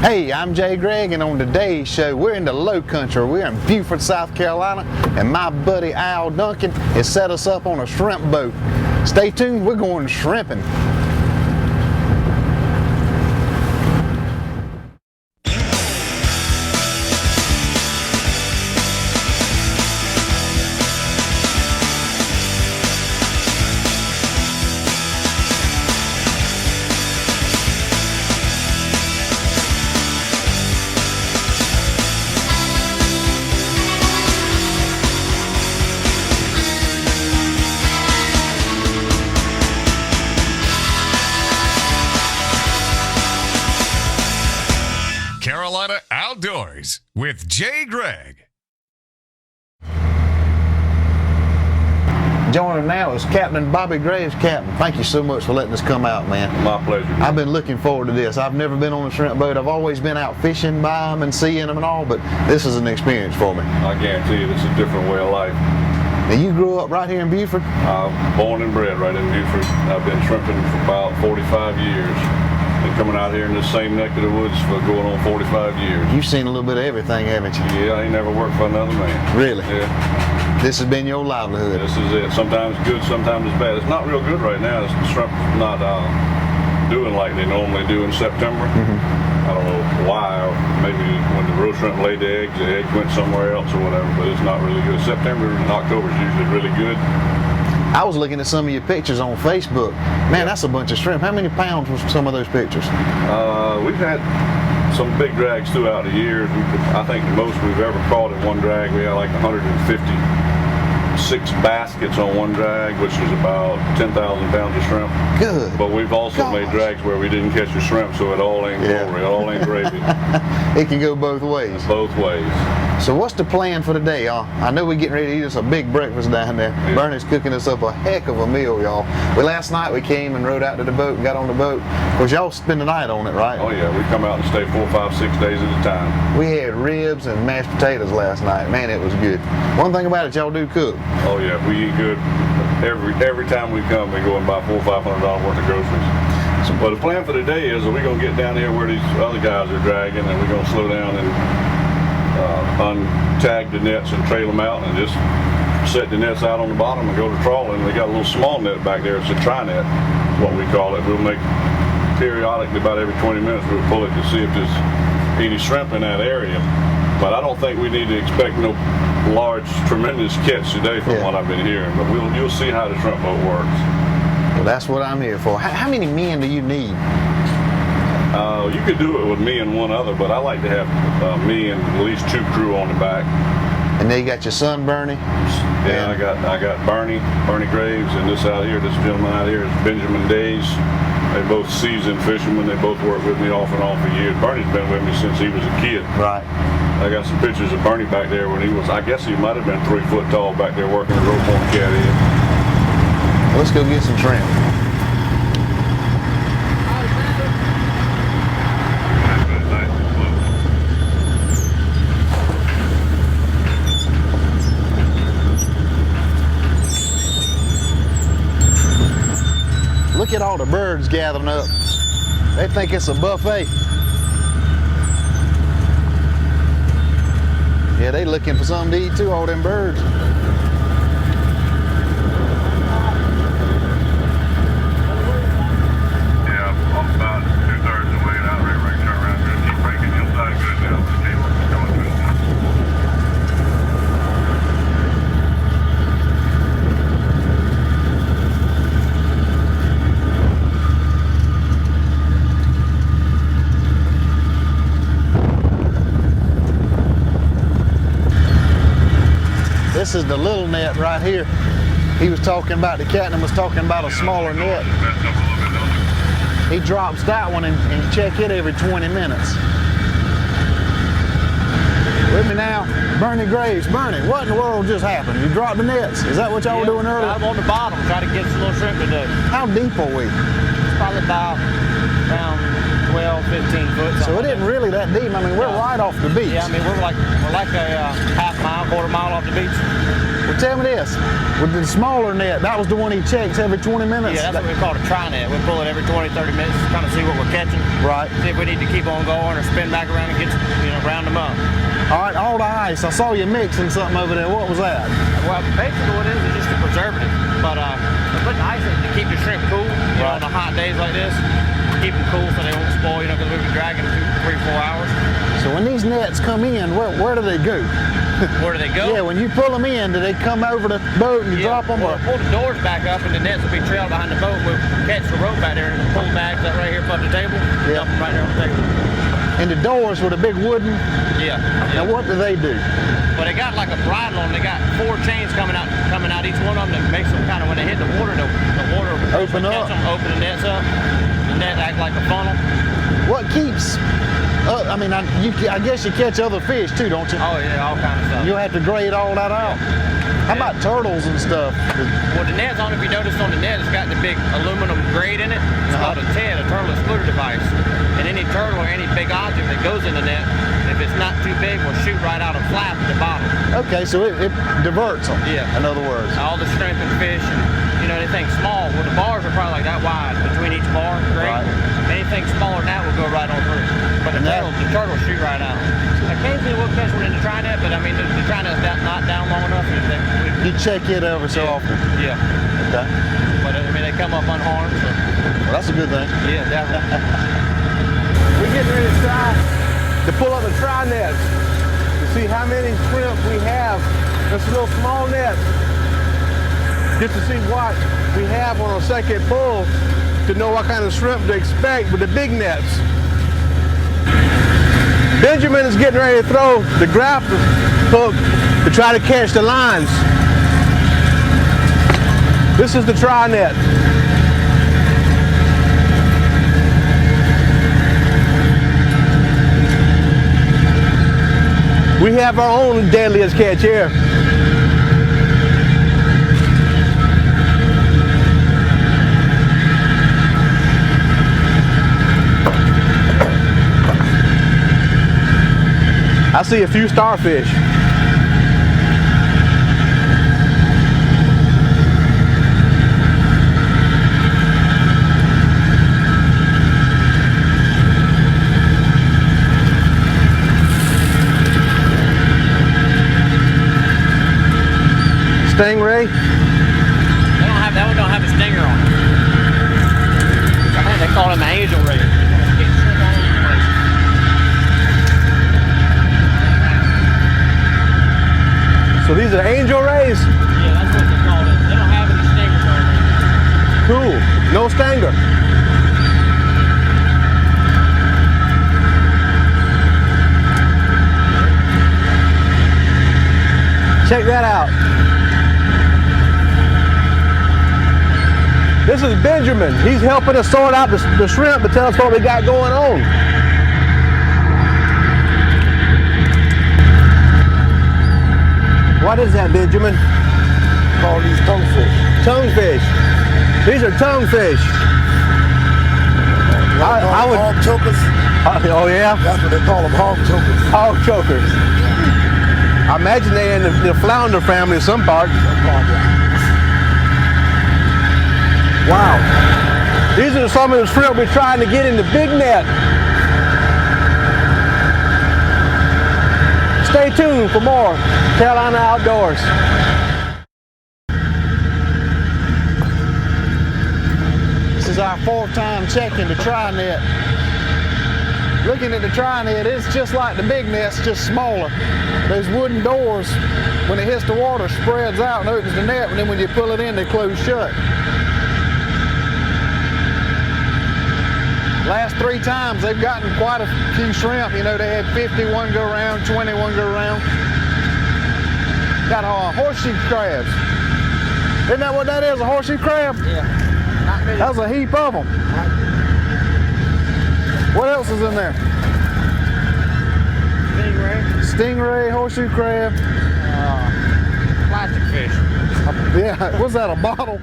Hey, I'm Jay Gregg, and on today's show, we're in the low country. We're in Beaufort, South Carolina, and my buddy Al Duncan has set us up on a shrimp boat. Stay tuned, we're going shrimping. Carolina Outdoors with Jay Gregg. Joining now is Captain Bobby Graves. Captain, thank you so much for letting us come out, man. My pleasure. I've been looking forward to this. I've never been on a shrimp boat. I've always been out fishing by them and seeing them and all, but this is an experience for me. I guarantee you, this is a different way of life. Now, you grew up right here in Beaufort? I'm born and bred right in Beaufort. I've been shrimping for about 45 years. Been coming out here in this same neck of the woods for going on 45 years. You've seen a little bit of everything, haven't you? Yeah, I ain't never worked for another man. Really? Yeah. This has been your livelihood? This is it. Sometimes good, sometimes it's bad. It's not real good right now. The shrimp's not doing like they normally do in September. I don't know why. Maybe when the roe shrimp laid the eggs went somewhere else or whatever, but it's not really good. September and October is usually really good. I was looking at some of your pictures on Facebook. Man, that's a bunch of shrimp. How many pounds was some of those pictures? We've had some big drags throughout the years. I think the most we've ever caught in one drag, we had like 156 baskets on one drag, which is about 10,000 pounds of shrimp. Good. But we've also made drags where we didn't catch a shrimp, so it all ain't glory, it all ain't gravy. It can go both ways. Both ways. So what's the plan for today, y'all? I know we're getting ready to eat us a big breakfast down there. Yeah. Bernie's cooking us up a heck of a meal, y'all. Well, last night we came and rode out to the boat and got on the boat. Of course, y'all spend the night on it, right? Oh yeah, we come out and stay 4, 5, 6 days at a time. We had ribs and mashed potatoes last night. Man, it was good. One thing about it, y'all do cook. Oh yeah, we eat good. Every time we come, we go and buy $400 or $500 worth of groceries. But the plan for today is that we're going to get down here where these other guys are dragging, and we're going to slow down and untag the nets and trail them out and just set the nets out on the bottom and go to trawling. We got a little small net back there. It's a tri-net, what we call it. We'll make periodically, about every 20 minutes, we'll pull it to see if there's any shrimp in that area. But I don't think we need to expect no large, tremendous catch today from what I've been hearing. But you'll see how the shrimp boat works. Well, that's what I'm here for. How many men do you need? You could do it with me and one other, but I like to have me and at least 2 crew on the back. And then you got your son, Bernie? Yeah, I got Bernie Graves, and this gentleman out here is Benjamin Days. They both seasoned fishermen. They both worked with me off and on for years. Bernie's been with me since he was a kid. Right. I got some pictures of Bernie back there when he was, I guess he might have been 3 foot tall back there working the rope on cat end. Let's go get some shrimp. Look at all the birds gathering up. They think it's a buffet. Yeah, they looking for something to eat too, all them birds. This is the little net right here. He was talking about, the captain was talking about a smaller net. He drops that one and check it every 20 minutes. With me now, Bernie Graves. Bernie, what in the world just happened? You dropped the nets. Is that what y'all were doing earlier? I'm on the bottom trying to get some little shrimp today. How deep are we? It's probably about around 12, 15 foot. So it isn't really that deep. I mean, we're right off the beach. Yeah, I mean, we're like a half mile, quarter mile off the beach. Well, tell me this, with the smaller net, that was the one he checks every 20 minutes? Yeah, that's what we call a tri-net. We pull it every 20, 30 minutes to kind of see what we're catching. Right. See if we need to keep on going or spin back around and get, round them up. All right, all the ice. I saw you mixing something over there. What was that? Well, basically what it is just a preservative. But we're putting ice in to keep the shrimp cool, on the hot days like this. Keep them cool so they won't spoil, because we've been dragging 2, 3, 4 hours. So when these nets come in, where do they go? Where do they go? Yeah, when you pull them in, do they come over the boat and you drop them? We'll pull the doors back up and the nets will be trailed behind the boat. We'll catch the rope back there and pull bags up right here above the table. Yeah. Dump them right there on the table. And the doors with a big wooden? Yeah. Now what do they do? Well, they got like a bridle on. They got 4 chains coming out each one of them that makes them kind of, when they hit the water Open up. Catch them, open the nets up. The net act like a funnel. What keeps? I mean, I guess you catch other fish too, don't you? Oh yeah, all kind of stuff. You'll have to grade all that out. How about turtles and stuff? Well, the net's on, if you notice on the net, it's got the big aluminum grate in it. It's called a TED, a turtle excluder device. And any turtle or any big object that goes in the net, if it's not too big, will shoot right out and flap at the bottom. Okay, so it diverts them. Yeah. In other words. All the shrimp and fish, and anything small. Well, the bars are probably like that wide between each bar. Great. Right. Anything smaller than that will go right on through. But the turtle shoot right out. Occasionally we'll catch one in the tri-net, but I mean the tri-net's not down long enough. You check it over so often. Yeah. Okay. But I mean they come up unharmed. So. Well, that's a good thing. Yeah, definitely. We're getting ready to try to pull up the tri-nets to see how many shrimp we have in some little small nets, just to see what we have on our second pull, to know what kind of shrimp to expect with the big nets. Benjamin is getting ready to throw the grapple hook to try to catch the lines. This is the tri-net. We have our own deadliest catch here. I see a few starfish. Stingray? That one don't have a stinger on it. I think they call them an angel ray. So these are angel rays? Yeah, that's what they call it. They don't have any stingers on them. Cool. No stinger. Check that out. This is Benjamin. He's helping us sort out the shrimp to tell us what we got going on. What is that, Benjamin? Call these tonguefish. Tonguefish. These are tonguefish. I would. Hog chokers. Oh yeah? That's what they call them, hog chokers. Hog chokers. I imagine they're in the flounder family of some part. Wow. These are some of the shrimp we're trying to get in the big net. Stay tuned for more Carolina Outdoors. This is our 4th time checking the tri-net. Looking at the tri-net, it's just like the big nets, just smaller. Those wooden doors, when it hits the water, spreads out and opens the net, and then when you pull it in, they close shut. Last 3 times, they've gotten quite a few shrimp. They had 51 go around, 21 go around. Got horseshoe crabs. Isn't that what that is, a horseshoe crab? Yeah. Not many. That was a heap of them. What else is in there? Stingray. Stingray, horseshoe crab. Plastic fish. Yeah, was that a bottle?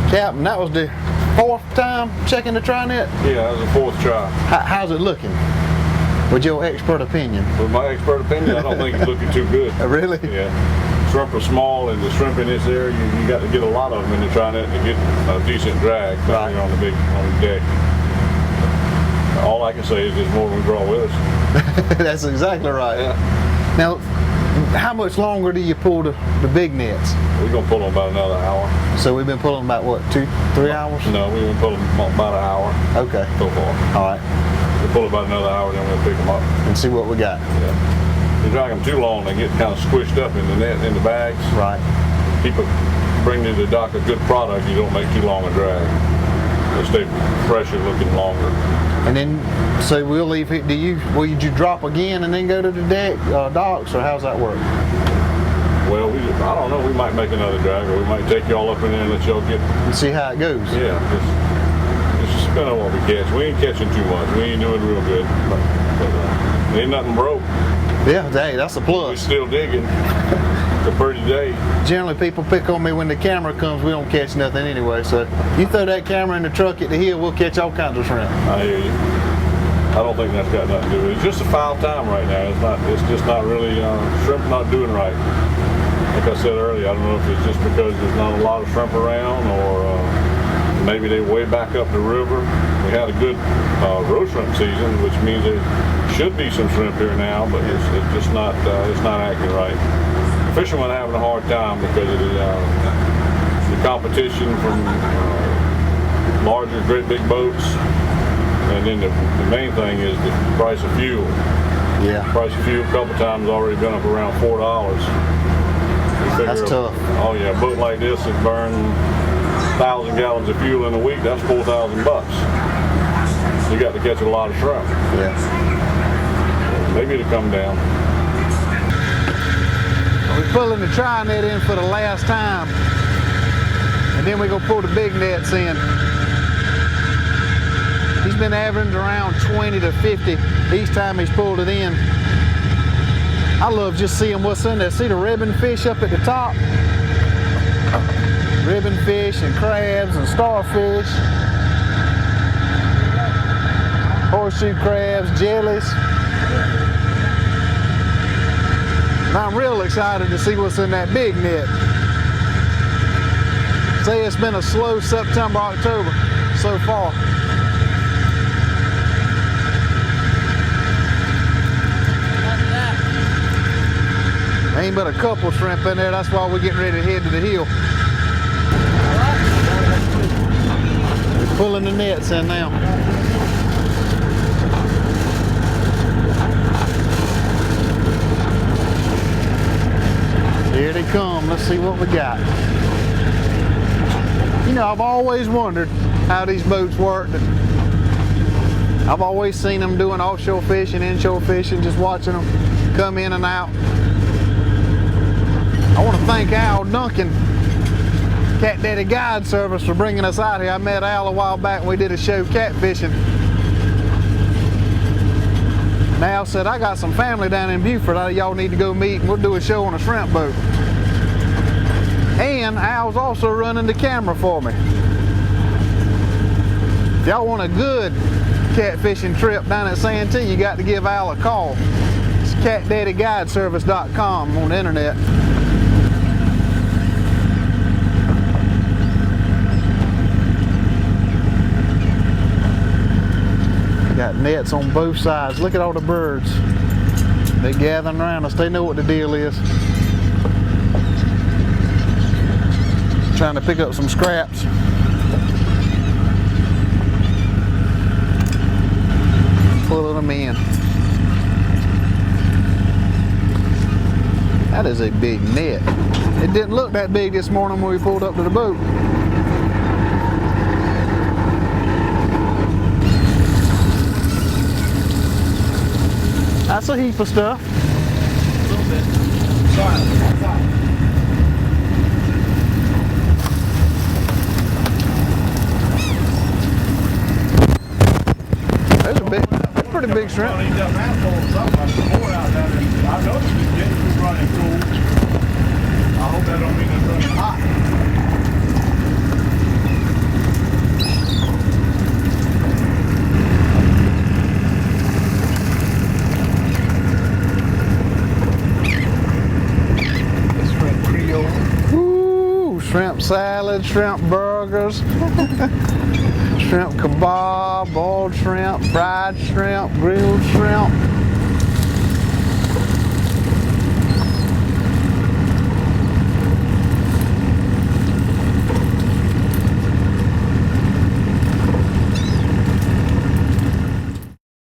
Captain, that was the fourth time checking the tri net? Yeah, that was the fourth try. How's it looking? With your expert opinion? With my expert opinion, I don't think it's looking too good. Really? Yeah. Shrimp are small, and the shrimp in this area, you got to get a lot of them in the tri net to get a decent drag down here on the deck. All I can say is there's more than we brought with us. That's exactly right. Yeah. Now, how much longer do you pull the big nets? We're going to pull them about another hour. So we've been pulling about what, 2-3 hours? No, we've been pulling them about an hour Okay. so far. All right. We'll pull about another hour, then we'll pick them up. And see what we got. Yeah. If you drag them too long, they get kind of squished up in the net, in the bags. Right. Bring to the dock a good product, you don't make too long a drag. They'll stay fresher looking longer. And then, so we'll leave here. Will you drop again and then go to the deck, docks, or how's that work? Well, I don't know, we might make another drag, or we might take y'all up in there and let y'all get... And see how it goes. Yeah, just spend on what we catch. We ain't catching too much. We ain't doing real good. But ain't nothing broke. Yeah, hey, that's a We're plus. still digging. It's a pretty day. Generally, people pick on me when the camera comes. We don't catch nothing anyway. So you throw that camera in the truck at the hill, we'll catch all kinds of shrimp. I hear you. I don't think that's got nothing to do with it. It's just a foul time right now. It's just not really, shrimp not doing right. Like I said earlier, I don't know if it's just because there's not a lot of shrimp around, or maybe they're way back up the river. We had a good roe shrimp season, which means there should be some shrimp here now, but it's just not, it's not acting right. Fishermen are having a hard time because of the competition from larger, great big boats. And then the main thing is the price of fuel. Yeah. The price of fuel a couple times already been up around $4. That's tough. Oh yeah, a boat like this that burn 1,000 gallons of fuel in a week, that's $4,000. You got to catch a lot of shrimp. Yeah. Maybe it'll come down. We're pulling the tri net in for the last time, and then we're gonna pull the big nets in. He's been averaging around 20 to 50 each time he's pulled it in. I love just seeing what's in there. See the ribbon fish up at the top? Ribbon fish and crabs and starfish. Horseshoe crabs, jellies. And I'm real excited to see what's in that big net. Say it's been a slow September, October so far. Ain't but a couple shrimp in there, that's why we're getting ready to head to the hill. We're pulling the nets in now. Here they come, let's see what we got. You know, I've always wondered how these boats work. I've always seen them doing offshore fishing, inshore fishing, just watching them come in and out. I want to thank Al Duncan, Cat Daddy Guide Service, for bringing us out here. I met Al a while back and we did a show catfishing. And Al said, I got some family down in Beaufort y'all need to go meet and we'll do a show on a shrimp boat. And Al's also running the camera for me. If y'all want a good catfishing trip down at Santee, you got to give Al a call. It's catdaddyguideservice.com on the internet. Got nets on both sides. Look at all the birds. They're gathering around us. They know what the deal is. Trying to pick up some scraps. Pulling them in. That is a big net. It didn't look that big this morning when we pulled up to the boat. That's a heap of stuff. A little bit. There's a pretty big shrimp. I noticed it's getting running cool. I hope that don't mean it's running hot. salad, shrimp burgers, shrimp kebab, boiled shrimp, fried shrimp, grilled shrimp.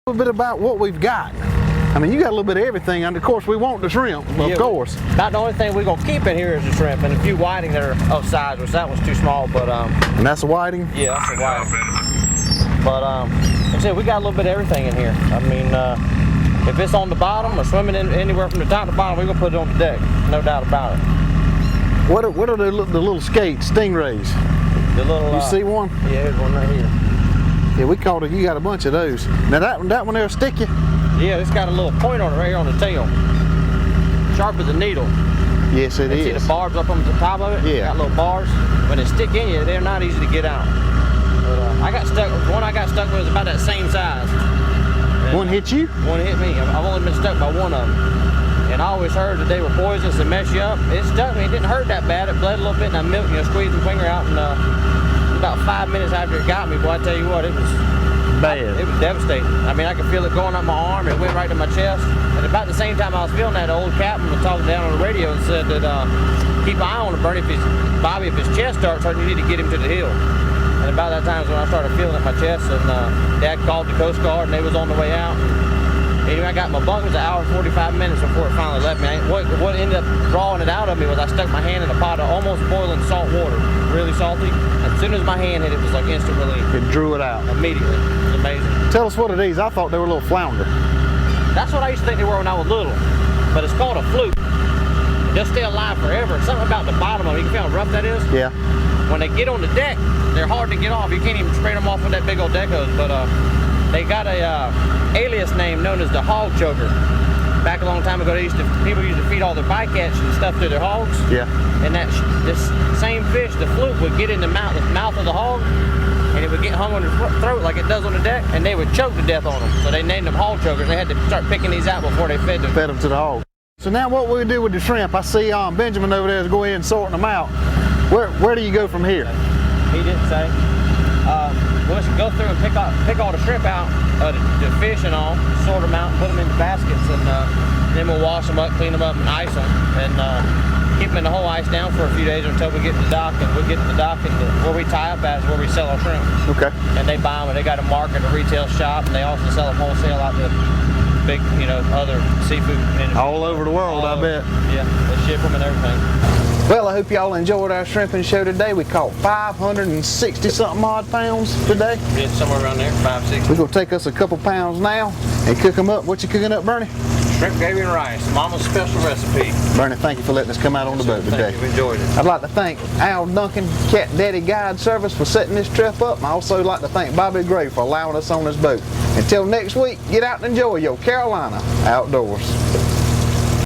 A little bit about what we've got. I mean, you got a little bit of everything, and of course we want the shrimp, of course. About the only thing we're gonna keep in here is the shrimp and a few whiting that are of size, which that one's too small, but And that's a whiting? yeah, that's a whiting. But like I said, we got a little bit of everything in here. I mean, if it's on the bottom or swimming in anywhere from the top to the bottom, we're gonna put it on the deck, no doubt about it. What are the little skates, stingrays? The little You see one? Yeah, there's one right here. Yeah, we caught it. You got a bunch of those. Now that one there'll stick you. Yeah, it's got a little point on it right here on the tail. Sharp as a needle. Yes, it See is. the barbs up on the top of it? Yeah. Got little bars. When they stick in you, they're not easy to get out. But I got stuck. One I got stuck with was about that same size. And One hit you? One hit me. I've only been stuck by one of them. And I always heard that they were poisonous and mess you up. It stuck me. It didn't hurt that bad. It bled a little bit, and I squeezed my finger out. And about 5 minutes after it got me, boy, I tell you what, it was Bad. It was devastating. I mean, I could feel it going up my arm. It went right to my chest. And about the same time I was feeling that, the old captain was talking down on the radio and said that keep an eye on it, Bernie. Bobby, if his chest starts hurting, you need to get him to the hill. And about that time is when I started feeling it in my chest. And Dad called the Coast Guard, and they was on the way out. Anyway, I got my bunk. It was an hour and 45 minutes before it finally left me. What ended up drawing it out of me was I stuck my hand in a pot of almost boiling salt water, really salty. As soon as my hand hit it, was like instant relief. It drew it out. Immediately. It was amazing. Tell us what it is. I thought they were a little flounder. That's what I used to think they were when I was little. But it's called a fluke. They'll stay alive forever. Something about the bottom of them. You can feel how rough that is? Yeah. When they get on the deck, they're hard to get off. You can't even spray them off with that big old deck hose. But they got a alias name known as the hog choker. Back a long time ago, people used to feed all their bycatch and stuff to their hogs. Yeah. And this same fish, the fluke, would get in the mouth of the hog, and it would get hung on their throat like it does on the deck, and they would choke to death on them. So they named them hog chokers. They had to start picking these out before they fed them. Fed them to the hog. So now what we do with the shrimp, I see Benjamin over there is going in and sorting them out. Where do you go from here? He didn't say. We'll just go through and pick all the shrimp out, the fish and all, sort them out and put them in the baskets, and then we'll wash them up, clean them up, and ice them, and keep them in the whole ice down for a few days until we get to the dock. And we'll get to the dock, and where we tie up at is where we sell our shrimp. Okay. And they buy them, and they got a market, a retail shop, and they also sell them wholesale out to big, other seafood industry. All over the world, I bet. Yeah, they ship them and everything. Well, I hope y'all enjoyed our shrimping show today. We caught 560 something odd pounds today. Yeah, somewhere around there, 5, 6. We're gonna take us a couple pounds now and cook them up. What you cooking up, Bernie? Shrimp gravy and rice, Mama's special recipe. Bernie, thank you for letting us come out on the boat today. Thank you, enjoyed it. I'd like to thank Al Duncan, Cat Daddy Guide Service, for setting this trip up. And I also like to thank Bobby Gray for allowing us on this boat. Until next week, get out and enjoy your Carolina outdoors.